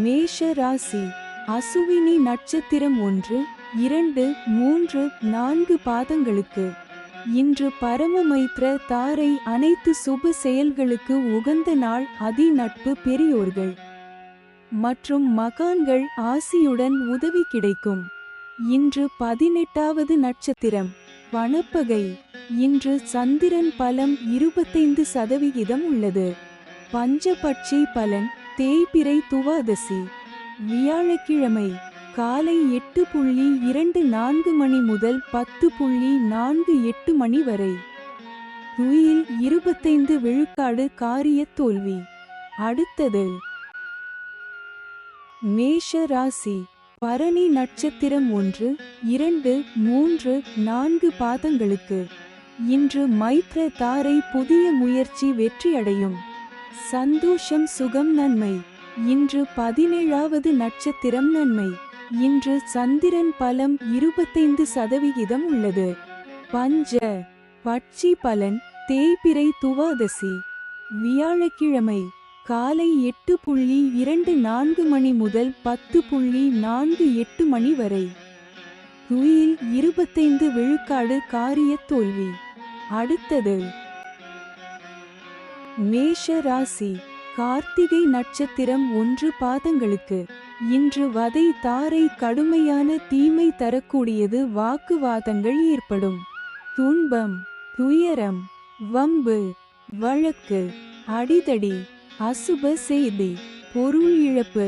மேஷ ராசி. அசுவினி நட்சத்திரம் 1, 2, 3, 4 பாதங்களுக்கு. இன்று பரமமைத்ர தாரை அனைத்து சுப செயல்களுக்கு உகந்த நாள். அதி நட்பு பெரியோர்கள் மற்றும் மகான்கள் ஆசியுடன் உதவி கிடைக்கும். இன்று 18வது நட்சத்திரம் வனப்பகை. இன்று சந்திரன் பலம் 25% உள்ளது. பஞ்சபட்சி பலன் தேய்பிறை துவாதசி. வியாழக்கிழமை காலை 8:24 மணி முதல் 10:48 மணி வரை. துயில் 25 விழுக்காடு காரிய தோல்வி. அடுத்தது மேஷ ராசி. பரணி நட்சத்திரம் 1, 2, 3, 4 பாதங்களுக்கு. இன்று மைத்ர தாரை புதிய முயற்சி வெற்றியடையும். சந்தோஷம் சுகம் நன்மை. இன்று 17வது நட்சத்திரம் நன்மை. இன்று சந்திரன் பலம் 25% உள்ளது. பஞ்ச பட்சி பலன் தேய்பிறை துவாதசி. வியாழக்கிழமை காலை 8:24 மணி முதல் 10:48 மணி வரை. துயில் 25 விழுக்காடு காரிய தோல்வி. அடுத்தது மேஷ ராசி. கார்த்திகை நட்சத்திரம் 1 பாதங்களுக்கு. இன்று வதை தாரை கடுமையான தீமை தரக்கூடியது. வாக்குவாதங்கள் ஏற்படும். துன்பம் துயரம் வம்பு வழக்கு அடிதடி அசுப செய்தி பொருள் இழப்பு.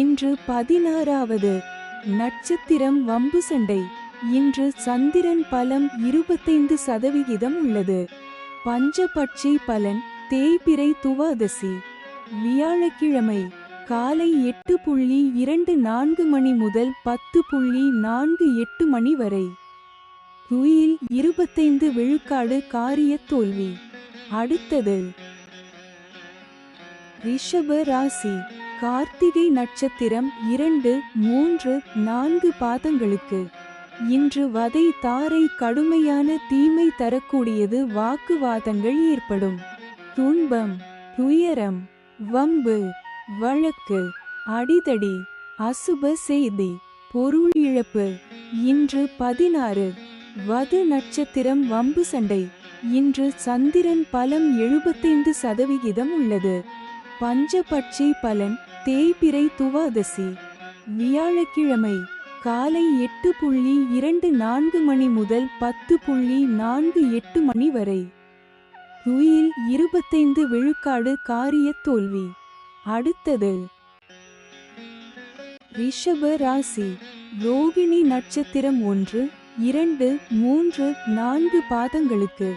இன்று 16வது நட்சத்திரம் வம்பு சண்டை. இன்று சந்திரன் பலம் 25% உள்ளது. பஞ்சபட்சி பலன் தேய்பிறை துவாதசி. வியாழக்கிழமை காலை 8:24 மணி முதல் 10:48 மணி வரை. துயில் 25 விழுக்காடு காரிய தோல்வி. அடுத்தது ரிஷப ராசி. கார்த்திகை நட்சத்திரம் 2, 3, 4 பாதங்களுக்கு. இன்று வதை தாரை கடுமையான தீமை தரக்கூடியது. வாக்குவாதங்கள் ஏற்படும். துன்பம் துயரம் வம்பு வழக்கு அடிதடி அசுப செய்தி பொருள் இழப்பு. இன்று 16 வது நட்சத்திரம் வம்பு சண்டை. இன்று சந்திரன் பலம் 75% உள்ளது. பஞ்சபட்சி பலன் தேய்பிறை துவாதசி. வியாழக்கிழமை காலை 8:24 மணி முதல் 10:48 மணி வரை. துயில் 25 விழுக்காடு காரிய தோல்வி. அடுத்தது ரிஷப ராசி. ரோகிணி நட்சத்திரம் 1, 2, 3, 4 பாதங்களுக்கு.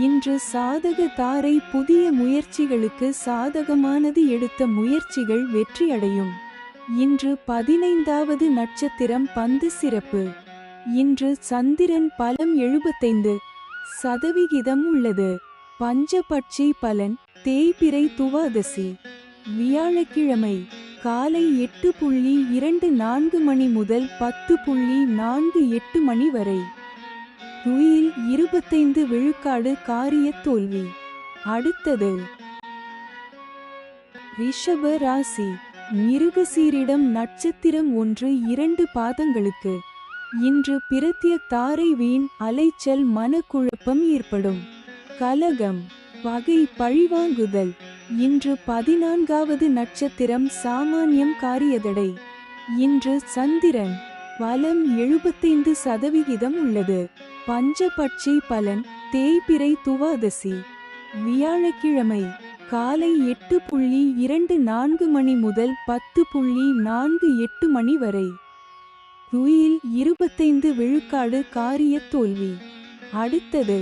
இன்று சாதக தாரை புதிய முயற்சிகளுக்கு சாதகமானது. எடுத்த முயற்சிகள் வெற்றியடையும். இன்று 15வது நட்சத்திரம் பந்து சிறப்பு. இன்று சந்திரன் பலம் 75% உள்ளது. பஞ்சபட்சி பலன் தேய்பிறை துவாதசி. வியாழக்கிழமை காலை 8:24 மணி முதல் 10:48 மணி வரை. துயில் 25 விழுக்காடு காரிய தோல்வி. அடுத்தது ரிஷப ராசி. மிருகசீரிடம் நட்சத்திரம் 1, 2 பாதங்களுக்கு. இன்று பிரத்ய தாரை வீண் அலைச்சல் மனக்குழப்பம் ஏற்படும். கலகம் பகை பழிவாங்குதல். இன்று 14வது நட்சத்திரம் சாமானியம் காரியதடை. இன்று சந்திரன் பலம் 75% உள்ளது. பஞ்சபட்சி பலன் தேய்பிறை துவாதசி. வியாழக்கிழமை காலை 8:24 மணி முதல் 10:48 மணி வரை. துயில் 25 விழுக்காடு காரிய தோல்வி. அடுத்தது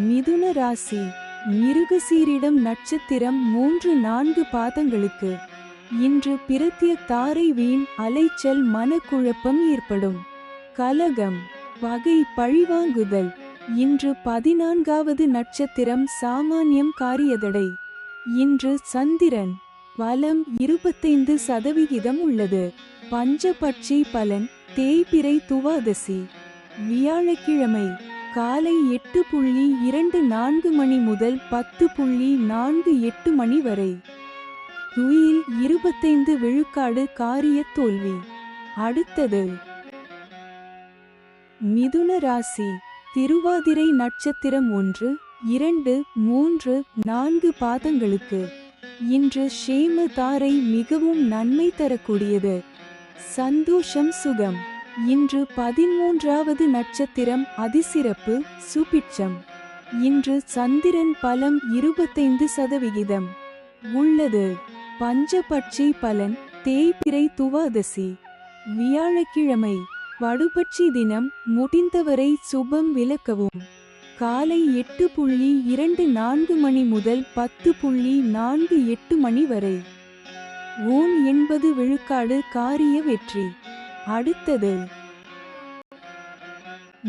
மிதுன ராசி. மிருகசீரிடம் நட்சத்திரம் 3, 4 பாதங்களுக்கு. இன்று பிரத்ய தாரை வீண் அலைச்சல் மனக்குழப்பம் ஏற்படும். கலகம் பகை பழிவாங்குதல். இன்று 14வது நட்சத்திரம் சாமானியம் காரியதடை. இன்று சந்திரன் பலம் 25% உள்ளது. பஞ்சபட்சி பலன் தேய்பிறை துவாதசி. வியாழக்கிழமை காலை 8:24 மணி முதல் 10:48 மணி வரை. துயில் 25 விழுக்காடு காரிய தோல்வி. அடுத்தது மிதுன ராசி. திருவாதிரை நட்சத்திரம் 1, 2, 3, 4 பாதங்களுக்கு இன்று ஷேம தாரை மிகவும் நன்மை தரக்கூடியது. சந்தோஷம் சுகம். இன்று 13வது நட்சத்திரம் அதிசிறப்பு சுபிட்சம். இன்று சந்திரன் பலம் 25% உள்ளது. பஞ்சபட்சி பலன் தேய்பிறை துவாதசி வியாழக்கிழமை. வடுபட்சி தினம் முடிந்தவரை சுபம் விலக்கவும். காலை 8:24 மணி முதல் 10:48 மணி வரை. ஓம் 80 விழுக்காடு காரிய வெற்றி. அடுத்தது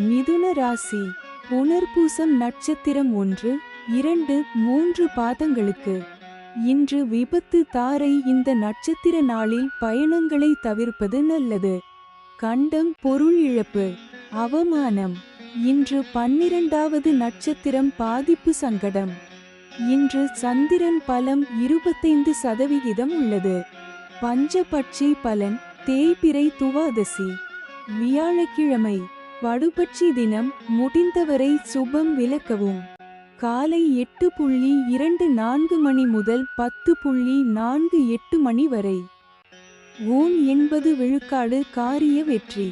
மிதுன ராசி. புனர்பூசம் நட்சத்திரம் 1, 2, 3 பாதங்களுக்கு இன்று விபத்து தாரை. இந்த நட்சத்திர நாளில் பயணங்களை தவிர்ப்பது நல்லது. கண்டம் பொருள் இழப்பு அவமானம். இன்று 12வது நட்சத்திரம் பாதிப்பு சங்கடம். இன்று சந்திரன் பலம் 25% உள்ளது. பஞ்சபட்சி பலன் தேய்பிறை துவாதசி வியாழக்கிழமை. வடுபட்சி தினம் முடிந்தவரை சுபம் விலக்கவும். காலை 8:24 மணி முதல் 10:48 மணி வரை. ஓம் 80 விழுக்காடு காரிய வெற்றி.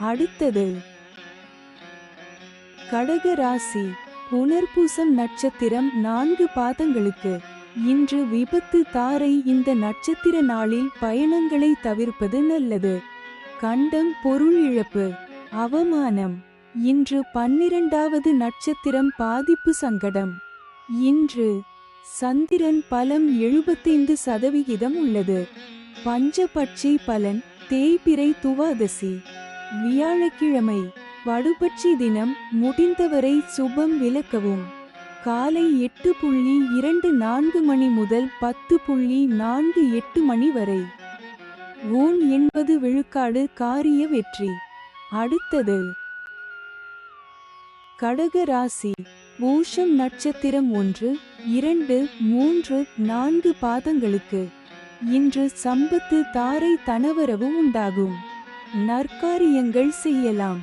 அடுத்தது கடக ராசி. புனர்பூசம் நட்சத்திரம் 4 பாதங்களுக்கு இன்று விபத்து தாரை. இந்த நட்சத்திர நாளில் பயணங்களை தவிர்ப்பது நல்லது. கண்டம் பொருள் இழப்பு அவமானம். இன்று 12வது நட்சத்திரம் பாதிப்பு சங்கடம். இன்று சந்திரன் பலம் 75% உள்ளது. பஞ்சபட்சி பலன் தேய்பிறை துவாதசி வியாழக்கிழமை. வடுபட்சி தினம் முடிந்தவரை சுபம் விலக்கவும். காலை 8:24 மணி முதல் 10:48 மணி வரை. ஓம் 80 விழுக்காடு காரிய வெற்றி. அடுத்தது கடக ராசி. பூஷம் நட்சத்திரம் 1, 2, 3, 4 பாதங்களுக்கு இன்று சம்பத்து தாரை தனவரவு உண்டாகும். நற்காரியங்கள் செய்யலாம்.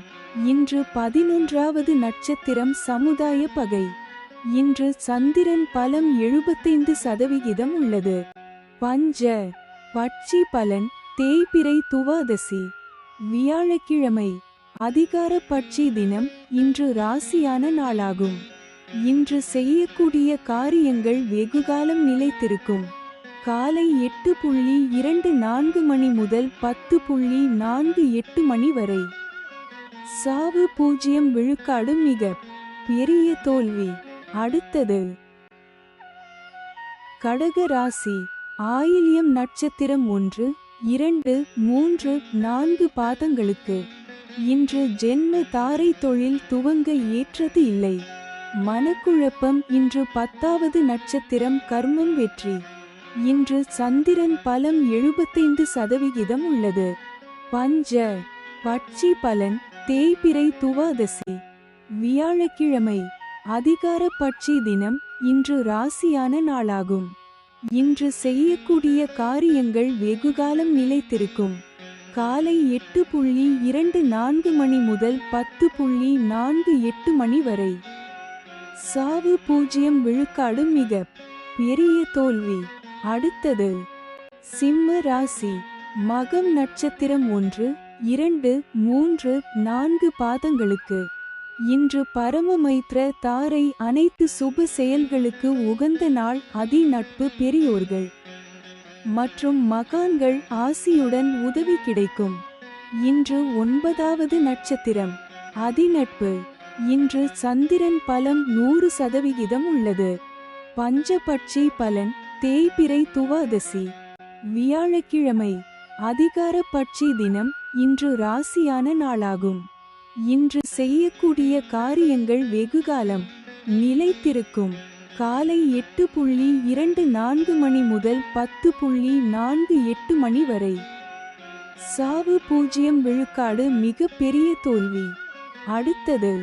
இன்று 11வது நட்சத்திரம் சமுதாய பகை. இன்று சந்திரன் பலம் 75% உள்ளது. பஞ்ச பட்சி பலன் தேய்பிறை துவாதசி வியாழக்கிழமை. அதிகார பட்சி தினம். இன்று ராசியான நாளாகும். இன்று செய்யக்கூடிய காரியங்கள் வெகுகாலம் நிலைத்திருக்கும். காலை 8:24 மணி முதல் 10:48 மணி வரை. சாவு 0 விழுக்காடு மிக பெரிய தோல்வி. அடுத்தது கடக ராசி. ஆயில்யம் நட்சத்திரம் 1, 2, 3, 4 பாதங்களுக்கு இன்று ஜென்ம தாரை. தொழில் துவங்க ஏற்றது இல்லை. மனக்குழப்பம். இன்று 10வது நட்சத்திரம் கர்மம் வெற்றி. இன்று சந்திரன் பலம் 75% உள்ளது. பஞ்ச பட்சி பலன் தேய்பிறை துவாதசி வியாழக்கிழமை. அதிகார பட்சி தினம். இன்று ராசியான நாளாகும். இன்று செய்யக்கூடிய காரியங்கள் வெகுகாலம் நிலைத்திருக்கும். காலை 8:24 மணி முதல் 10:48 மணி வரை. சாவு 0 விழுக்காடு மிக பெரிய தோல்வி. அடுத்தது சிம்ம ராசி. மகம் நட்சத்திரம் 1, 2, 3, 4 பாதங்களுக்கு இன்று பரமமைத்ர தாரை. அனைத்து சுப செயல்களுக்கு உகந்த நாள். அதி நட்பு பெரியோர்கள் மற்றும் மகான்கள் ஆசியுடன் உதவி கிடைக்கும். இன்று 9வது நட்சத்திரம் அதிநட்பு. இன்று சந்திரன் பலம் 100% உள்ளது. பஞ்சபட்சி பலன் தேய்பிறை துவாதசி வியாழக்கிழமை. அதிகார பட்சி தினம். இன்று ராசியான நாளாகும். இன்று செய்யக்கூடிய காரியங்கள் வெகுகாலம் நிலைத்திருக்கும். காலை 8:24 மணி முதல் 10:48 மணி வரை. சாவு 0 விழுக்காடு மிக பெரிய தோல்வி. அடுத்தது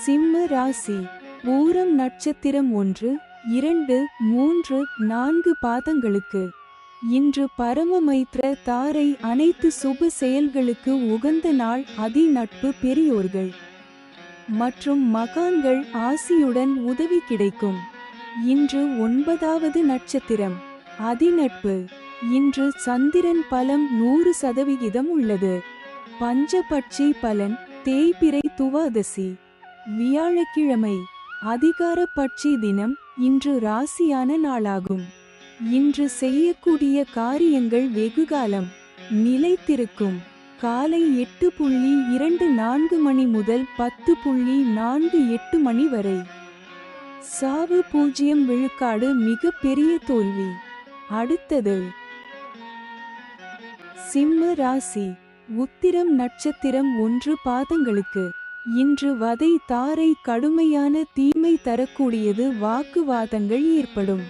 சிம்ம ராசி. பூரம் நட்சத்திரம் 1, 2, 3, 4 பாதங்களுக்கு. இன்று பரமமைத்ர தாரை அனைத்து சுப செயல்களுக்கு உகந்த நாள். அதி நட்பு பெரியோர்கள் மற்றும் மகான்கள் ஆசியுடன் உதவி கிடைக்கும். இன்று 9வது நட்சத்திரம் அதிநட்பு. இன்று சந்திரன் பலம் 100% உள்ளது. பஞ்சபட்சி பலன் தேய்பிறை துவாதசி வியாழக்கிழமை அதிகார பட்சி தினம். இன்று ராசியான நாளாகும். இன்று செய்யக்கூடிய காரியங்கள் வெகுகாலம் நிலைத்திருக்கும். காலை 8:24 மணி முதல் 10:48 மணி வரை. சாவு 0 விழுக்காடு மிக பெரிய தோல்வி. அடுத்தது சிம்ம ராசி உத்திரம் நட்சத்திரம் 1 பாதங்களுக்கு. இன்று வதை தாரை கடுமையான தீமை தரக்கூடியது. வாக்குவாதங்கள் ஏற்படும்.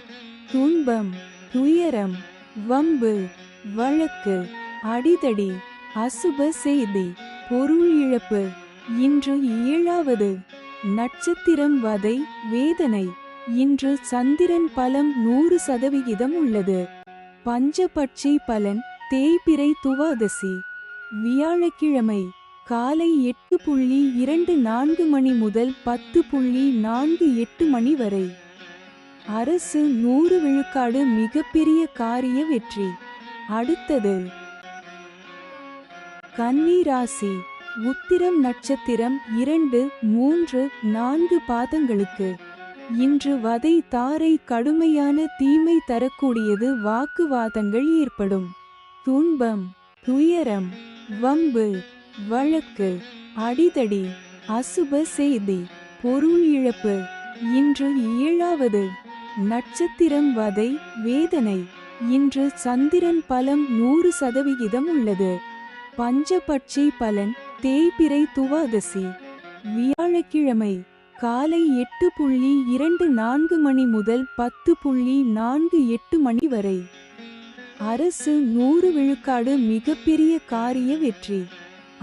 துன்பம் துயரம் வம்பு வழக்கு அடிதடி அசுப செய்தி பொருள் இழப்பு. இன்று 7வது நட்சத்திரம் வதை வேதனை. இன்று சந்திரன் பலம் 100% உள்ளது. பஞ்சபட்சி பலன் தேய்பிறை துவாதசி வியாழக்கிழமை காலை 8:24 மணி முதல் 10:48 மணி வரை. அரசு 100 விழுக்காடு மிகப்பெரிய காரிய வெற்றி. அடுத்தது கன்னி ராசி உத்திரம் நட்சத்திரம் 2, 3, 4 பாதங்களுக்கு. இன்று வதை தாரை கடுமையான தீமை தரக்கூடியது. வாக்குவாதங்கள் ஏற்படும். துன்பம் துயரம் வம்பு வழக்கு அடிதடி அசுப செய்தி பொருள் இழப்பு. இன்று 7வது நட்சத்திரம் வதை வேதனை. இன்று சந்திரன் பலம் 100% உள்ளது. பஞ்சபட்சி பலன் தேய்பிறை துவாதசி வியாழக்கிழமை காலை 8:24 மணி முதல் 10:48 மணி வரை. அரசு 100 விழுக்காடு மிகப்பெரிய காரிய வெற்றி.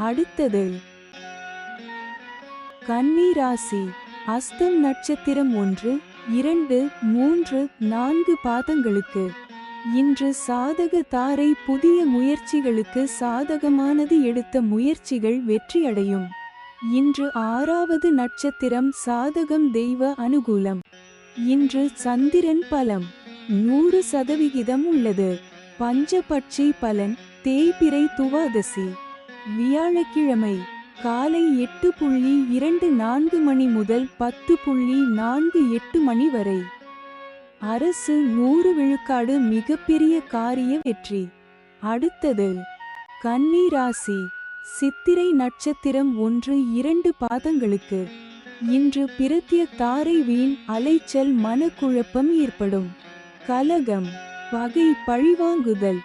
அடுத்தது கன்னி ராசி அஸ்தம் நட்சத்திரம் 1, 2, 3, 4 பாதங்களுக்கு. இன்று சாதக தாரை புதிய முயற்சிகளுக்கு சாதகமானது. எடுத்த முயற்சிகள் வெற்றியடையும். இன்று 6வது நட்சத்திரம் சாதகம் தெய்வ அனுகூலம். இன்று சந்திரன் பலம் 100% உள்ளது. பஞ்சபட்சி பலன் தேய்பிறை துவாதசி வியாழக்கிழமை காலை 8:24 மணி முதல் 10:48 மணி வரை. அரசு 100 விழுக்காடு மிகப்பெரிய காரிய வெற்றி. அடுத்தது கன்னி ராசி சித்திரை நட்சத்திரம் 1, 2 பாதங்களுக்கு. இன்று பிரத்ய தாரை வீண் அலைச்சல் மனக்குழப்பம் ஏற்படும். கலகம் பகை பழிவாங்குதல்.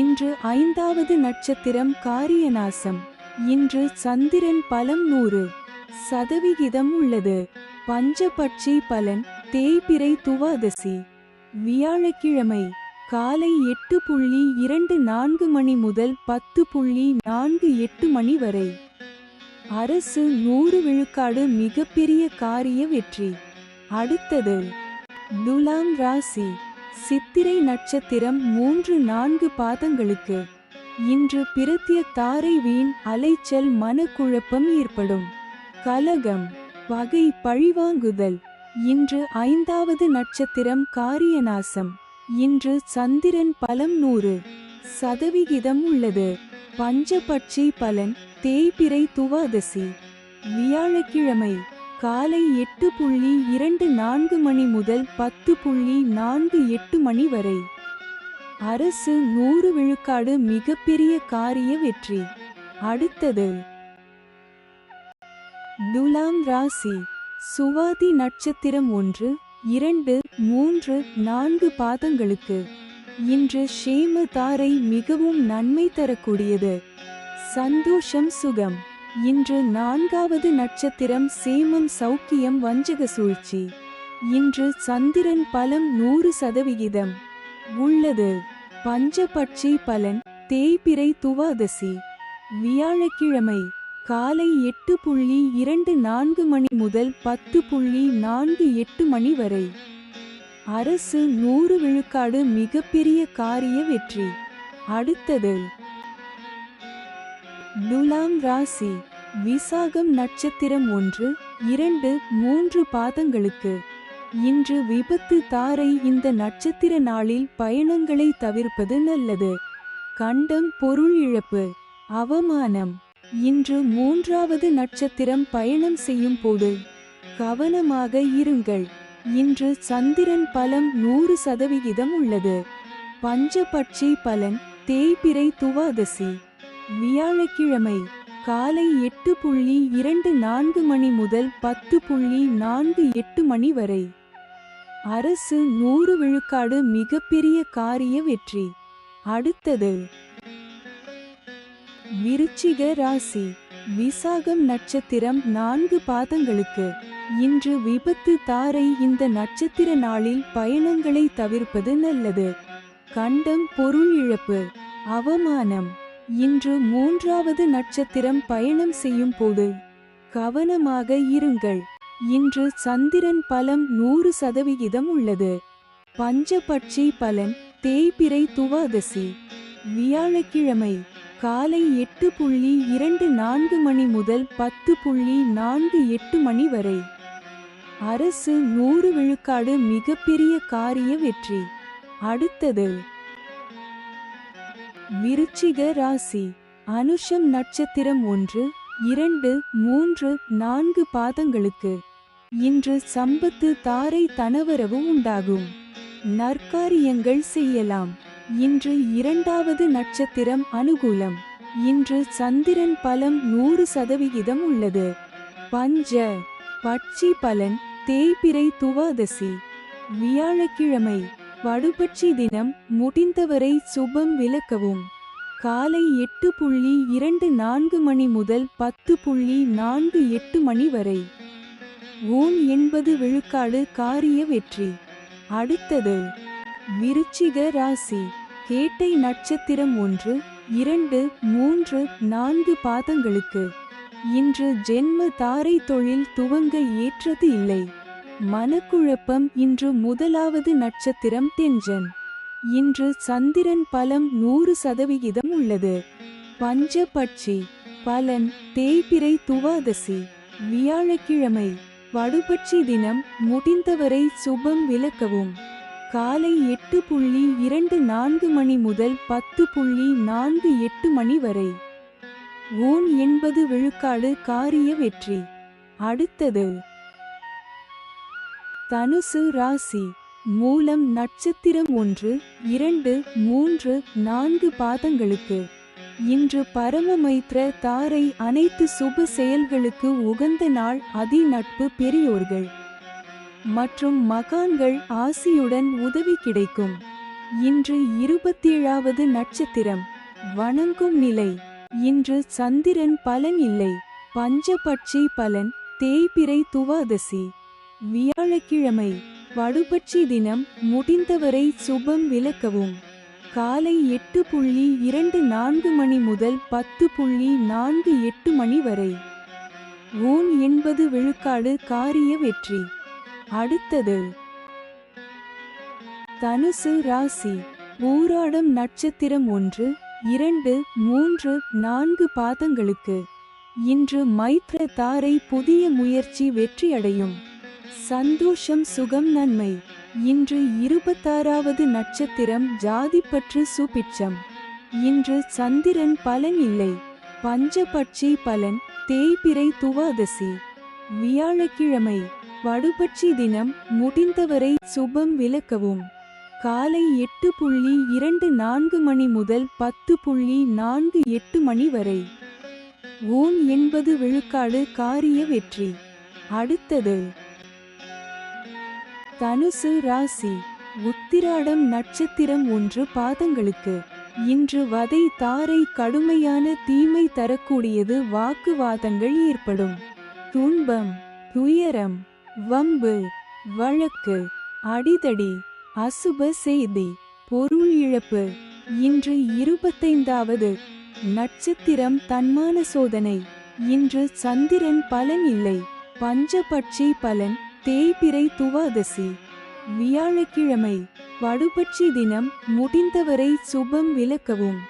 இன்று 5வது நட்சத்திரம் காரியநாசம். இன்று சந்திரன் பலம் 100% உள்ளது. பஞ்சபட்சி பலன் தேய்பிறை துவாதசி வியாழக்கிழமை காலை 8:24 மணி முதல் 10:48 மணி வரை. அரசு 100 விழுக்காடு மிகப்பெரிய காரிய வெற்றி. அடுத்தது துலாம் ராசி சித்திரை நட்சத்திரம் 3, 4 பாதங்களுக்கு. இன்று பிரத்ய தாரை வீண் அலைச்சல் மனக்குழப்பம் ஏற்படும். கலகம் பகை பழிவாங்குதல். இன்று 5வது நட்சத்திரம் காரியநாசம். இன்று சந்திரன் பலம் 100% உள்ளது. பஞ்சபட்சி பலன் தேய்பிறை துவாதசி வியாழக்கிழமை காலை 8:24 மணி முதல் 10:48 மணி வரை. அரசு 100 விழுக்காடு மிகப்பெரிய காரிய வெற்றி. அடுத்தது துலாம் ராசி சுவாதி நட்சத்திரம் 1, 2, 3, 4 பாதங்களுக்கு. இன்று ஷேம தாரை மிகவும் நன்மை தரக்கூடியது. சந்தோஷம் சுகம். இன்று 4வது நட்சத்திரம் சேமம் சௌக்கியம் வஞ்சக சூழ்ச்சி. இன்று சந்திரன் பலம் 100% உள்ளது. பஞ்சபட்சி பலன் தேய்பிறை துவாதசி வியாழக்கிழமை காலை 8:24 மணி முதல் 10:48 மணி வரை. அரசு 100 விழுக்காடு மிகப்பெரிய காரிய வெற்றி. அடுத்தது துலாம் ராசி. விசாகம் நட்சத்திரம் 1, 2, 3 பாதங்களுக்கு. இன்று விபத்து தாரை. இந்த நட்சத்திர நாளில் பயணங்களை தவிர்ப்பது நல்லது. கண்டம் பொருள் இழப்பு, அவமானம். இன்று 3வது நட்சத்திரம் பயணம் செய்யும் போது கவனமாக இருங்கள். இன்று சந்திரன் பலம் 100% உள்ளது. பஞ்சபட்சி பலன் தேய்பிறை துவாதசி. வியாழக்கிழமை காலை 8:24 மணி முதல் 10:48 மணி வரை. அரசு 100 விழுக்காடு மிகப்பெரிய காரிய வெற்றி. அடுத்தது விருச்சிக ராசி. விசாகம் நட்சத்திரம் 4 பாதங்களுக்கு. இன்று விபத்து தாரை. இந்த நட்சத்திர நாளில் பயணங்களை தவிர்ப்பது நல்லது. கண்டம் பொருள் இழப்பு, அவமானம். இன்று 3வது நட்சத்திரம் பயணம் செய்யும் போது கவனமாக இருங்கள். இன்று சந்திரன் பலம் 100% உள்ளது. பஞ்சபட்சி பலன் தேய்பிறை துவாதசி. வியாழக்கிழமை காலை 8:24 மணி முதல் 10:48 மணி வரை. அரசு 100 விழுக்காடு மிகப்பெரிய காரிய வெற்றி. அடுத்தது விருச்சிக ராசி. அனுஷம் நட்சத்திரம் 1, 2, 3, 4 பாதங்களுக்கு. இன்று சம்பத்து தாரை. தனவரவு உண்டாகும். நற்காரியங்கள் செய்யலாம். இன்று 2வது நட்சத்திரம் அனுகூலம். இன்று சந்திரன் பலம் 100% உள்ளது. பஞ்ச பட்சி பலன் தேய்பிறை துவாதசி. வியாழக்கிழமை வடுபட்சி தினம். முடிந்தவரை சுபம் விலக்கவும். காலை 8:24 மணி முதல் 10:48 மணி வரை. ஊன் 80 விழுக்காடு காரிய வெற்றி. அடுத்தது விருச்சிக ராசி. கேட்டை நட்சத்திரம் 1, 2, 3, 4 பாதங்களுக்கு. இன்று ஜென்ம தாரை. தொழில் துவங்க ஏற்றது இல்லை. மனக்குழப்பம். இன்று 1வது நட்சத்திரம் தெஞ்சன். இன்று சந்திரன் பலம் 100% உள்ளது. பஞ்சபட்சி பலன் தேய்பிறை துவாதசி. வியாழக்கிழமை வடுபட்சி தினம். முடிந்தவரை சுபம் விலக்கவும். காலை 8:24 மணி முதல் 10:48 மணி வரை. ஊன் 80 விழுக்காடு காரிய வெற்றி. அடுத்தது தனுசு ராசி. மூலம் நட்சத்திரம் 1, 2, 3, 4 பாதங்களுக்கு. இன்று பரமமைத்ர தாரை. அனைத்து சுப செயல்களுக்கு உகந்த நாள். அதி நட்பு, பெரியோர்கள் மற்றும் மகான்கள் ஆசியுடன் உதவி கிடைக்கும். இன்று 27வது நட்சத்திரம் வணங்கும் நிலை. இன்று சந்திரன் பலன் இல்லை. பஞ்சபட்சி பலன் தேய்பிறை துவாதசி. வியாழக்கிழமை வடுபட்சி தினம். முடிந்தவரை சுபம் விலக்கவும். காலை 8:24 மணி முதல் 10:48 மணி வரை. ஊன் 80 விழுக்காடு காரிய வெற்றி. அடுத்தது தனுசு ராசி. ஊராடம் நட்சத்திரம் 1, 2, 3, 4 பாதங்களுக்கு. இன்று மைத்ர தாரை. புதிய முயற்சி வெற்றியடையும். சந்தோஷம், சுகம், நன்மை. இன்று 26வது நட்சத்திரம் ஜாதிப்பற்று, சுபிட்சம். இன்று சந்திரன் பலன் இல்லை. பஞ்சபட்சி பலன் தேய்பிறை துவாதசி. வியாழக்கிழமை வடுபட்சி தினம். முடிந்தவரை சுபம் விலக்கவும். காலை 8:24 மணி முதல் 10:48 மணி வரை. ஊன் 80 விழுக்காடு காரிய வெற்றி. அடுத்தது தனுசு ராசி. உத்திராடம் நட்சத்திரம் 1 பாதங்களுக்கு. இன்று வதை தாரை. கடுமையான தீமை தரக்கூடியது. வாக்குவாதங்கள் ஏற்படும். துன்பம், துயரம், வம்பு, வழக்கு, அடிதடி, அசுப செய்தி, பொருள் இழப்பு. இன்று 25வது நட்சத்திரம் தன்மான சோதனை. இன்று சந்திரன் பலன் இல்லை. பஞ்சபட்சி பலன் தேய்பிறை துவாதசி. வியாழக்கிழமை வடுபட்சி தினம், முடிந்தவரை சுபம் விலக்கவும்.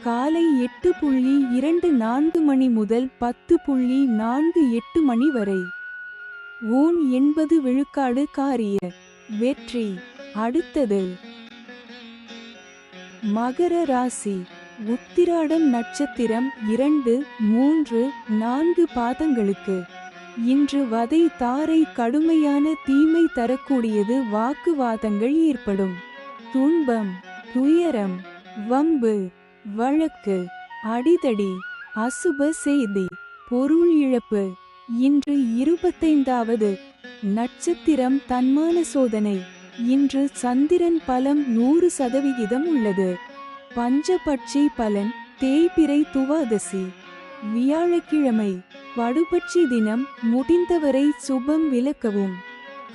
காலை 8:24 மணி முதல் 10:48 மணி வரை. ஊன் 80 விழுக்காடு காரிய வெற்றி. அடுத்தது மகர ராசி. உத்திராடம் நட்சத்திரம் 2, 3, 4 பாதங்களுக்கு. இன்று வதை தாரை கடுமையான தீமை தரக்கூடியது. வாக்குவாதங்கள் ஏற்படும். துன்பம், துயரம், வம்பு, வழக்கு, அடிதடி, அசுப செய்தி, பொருள் இழப்பு. இன்று 25வது நட்சத்திரம் தன்மான சோதனை. இன்று சந்திரன் பலம் 100% உள்ளது. பஞ்சபட்சி பலன், தேய்பிறை துவாதசி. வியாழக்கிழமை வடுபட்சி தினம், முடிந்தவரை சுபம் விலக்கவும்.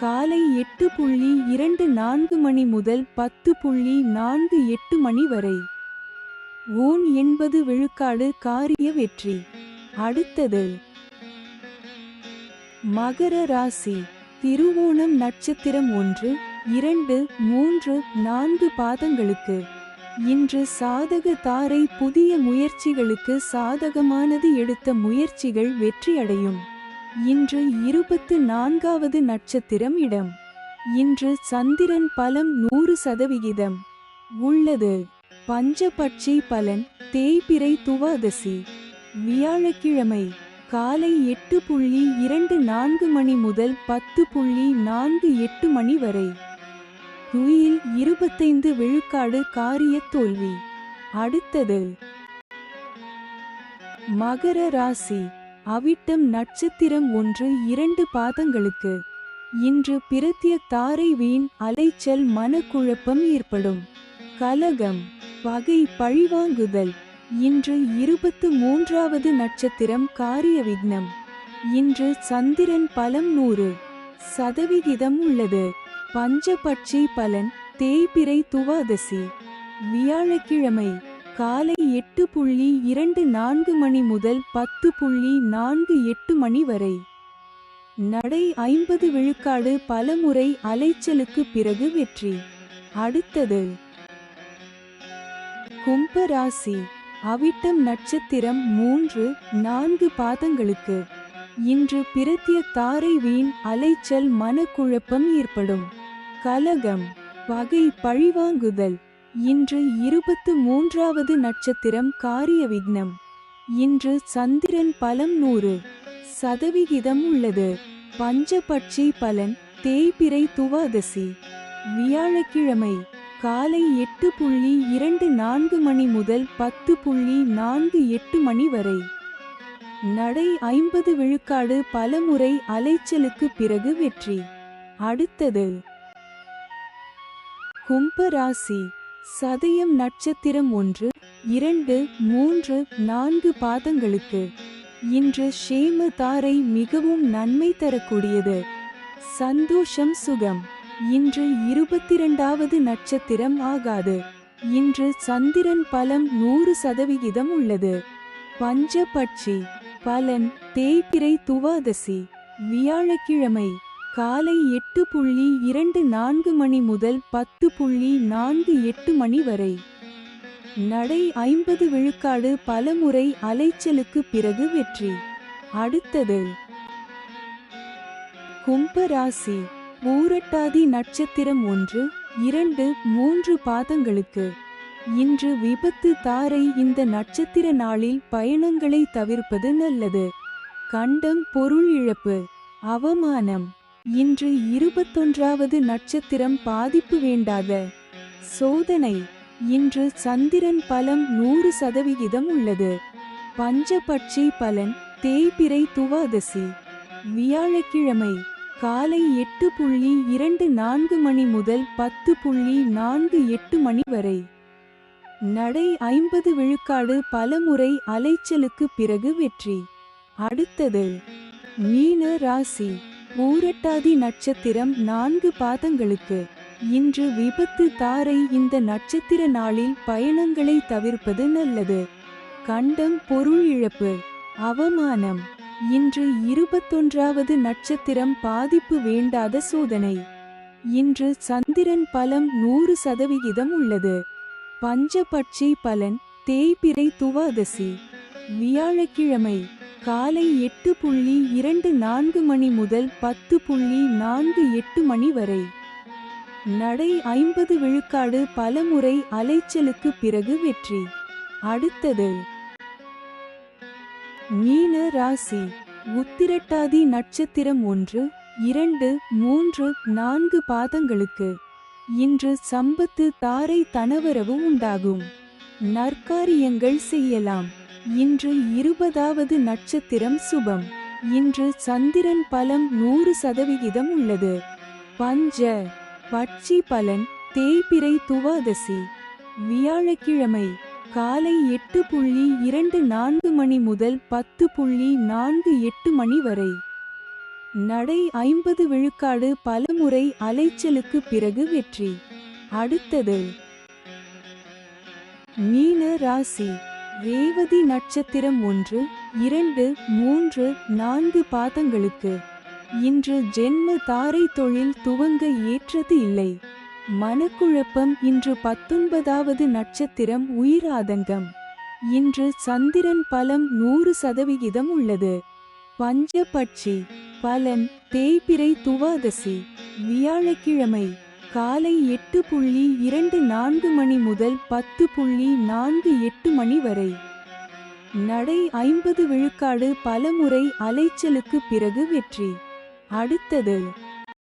காலை 8:24 மணி முதல் 10:48 மணி வரை. ஊன் 80 விழுக்காடு காரிய வெற்றி. அடுத்தது மகர ராசி. திருவோணம் நட்சத்திரம் 1, 2, 3, 4 பாதங்களுக்கு. இன்று சாதக தாரை புதிய முயற்சிகளுக்கு சாதகமானது. எடுத்த முயற்சிகள் வெற்றியடையும். இன்று 24வது நட்சத்திரம் இடம். இன்று சந்திரன் பலம் 100% உள்ளது. பஞ்சபட்சி பலன், தேய்பிறை துவாதசி. வியாழக்கிழமை காலை 8:24 மணி முதல் 10:48 மணி வரை. துயில் 25 விழுக்காடு காரிய தோல்வி. அடுத்தது மகர ராசி. அவிட்டம் நட்சத்திரம் 1, 2 பாதங்களுக்கு. இன்று பிரத்ய தாரை வீண் அலைச்சல், மனக்குழப்பம் ஏற்படும். கலகம், பகை, பழிவாங்குதல். இன்று 23வது நட்சத்திரம் காரிய விக்னம். இன்று சந்திரன் பலம் 100% உள்ளது. பஞ்சபட்சி பலன், தேய்பிறை துவாதசி. வியாழக்கிழமை காலை 8:24 மணி முதல் 10:48 மணி வரை. நடை 50 விழுக்காடு பலமுறை அலைச்சலுக்கு பிறகு வெற்றி. அடுத்தது கும்ப ராசி. அவிட்டம் நட்சத்திரம் 3, 4 பாதங்களுக்கு. இன்று பிரத்ய தாரை வீண் அலைச்சல், மனக்குழப்பம் ஏற்படும். கலகம், பகை, பழிவாங்குதல். இன்று 23வது நட்சத்திரம் காரிய விக்னம். இன்று சந்திரன் பலம் 100% உள்ளது. பஞ்சபட்சி பலன், தேய்பிறை துவாதசி. வியாழக்கிழமை காலை 8:24 மணி முதல் 10:48 மணி வரை. நடை 50 விழுக்காடு பலமுறை அலைச்சலுக்கு பிறகு வெற்றி. அடுத்தது கும்ப ராசி. சதயம் நட்சத்திரம் 1, 2, 3, 4 பாதங்களுக்கு. இன்று ஷேம தாரை மிகவும் நன்மை தரக்கூடியது. சந்தோஷம், சுகம். இன்று 22வது நட்சத்திரம் ஆகாது. இன்று சந்திரன் பலம் 100% உள்ளது. பஞ்சபட்சி பலன், தேய்பிறை துவாதசி. வியாழக்கிழமை காலை 8:24 மணி முதல் 10:48 மணி வரை. நடை 50 விழுக்காடு பலமுறை அலைச்சலுக்கு பிறகு வெற்றி. அடுத்தது கும்ப ராசி. பூரட்டாதி நட்சத்திரம் 1, 2, 3 பாதங்களுக்கு. இன்று விபத்து தாரை. இந்த நட்சத்திர நாளில் பயணங்களை தவிர்ப்பது நல்லது. கண்டம், பொருள் இழப்பு, அவமானம். இன்று 21வது நட்சத்திரம் பாதிப்பு வேண்டாத சோதனை. இன்று சந்திரன் பலம் 100% உள்ளது. பஞ்சபட்சி பலன், தேய்பிறை துவாதசி. வியாழக்கிழமை காலை 8:24 மணி முதல் 10:48 மணி வரை. நடை 50 விழுக்காடு பலமுறை அலைச்சலுக்கு பிறகு வெற்றி. அடுத்தது மீன ராசி. பூரட்டாதி நட்சத்திரம் 4 பாதங்களுக்கு. இன்று விபத்து தாரை. இந்த நட்சத்திர நாளில் பயணங்களை தவிர்ப்பது நல்லது. கண்டம், பொருள் இழப்பு, அவமானம். இன்று 21வது நட்சத்திரம் பாதிப்பு வேண்டாத சோதனை. இன்று சந்திரன் பலம் 100% உள்ளது. பஞ்சபட்சி பலன் தேய்பிறை துவாதசி வியாழக்கிழமை காலை 8:24 மணி முதல் 10:48 மணி வரை. நடை 50 விழுக்காடு பலமுறை அலைச்சலுக்கு பிறகு வெற்றி. அடுத்தது மீன ராசி. உத்திரட்டாதி நட்சத்திரம் 1, 2, 3, 4 பாதங்களுக்கு இன்று சம்பத்து தாரை தனவரவு உண்டாகும். நற்காரியங்கள் செய்யலாம். இன்று 20வது நட்சத்திரம் சுபம். இன்று சந்திரன் பலம் 100% உள்ளது. பஞ்ச பட்சி பலன் தேய்பிறை துவாதசி வியாழக்கிழமை காலை 8:24 மணி முதல் 10:48 மணி வரை. நடை 50 விழுக்காடு பலமுறை அலைச்சலுக்கு பிறகு வெற்றி. அடுத்தது மீன ராசி. ரேவதி நட்சத்திரம் 1, 2, 3, 4 பாதங்களுக்கு இன்று ஜென்ம தாரை தொழில் துவங்க ஏற்றது இல்லை. மனக்குழப்பம். இன்று 19வது நட்சத்திரம் உயிராதங்கம். இன்று சந்திரன் பலம் 100% உள்ளது. பஞ்சபட்சி பலன் தேய்பிறை துவாதசி வியாழக்கிழமை காலை 8:24 மணி முதல் 10:48 மணி வரை. நடை 50 விழுக்காடு பலமுறை அலைச்சலுக்கு பிறகு வெற்றி. அடுத்தது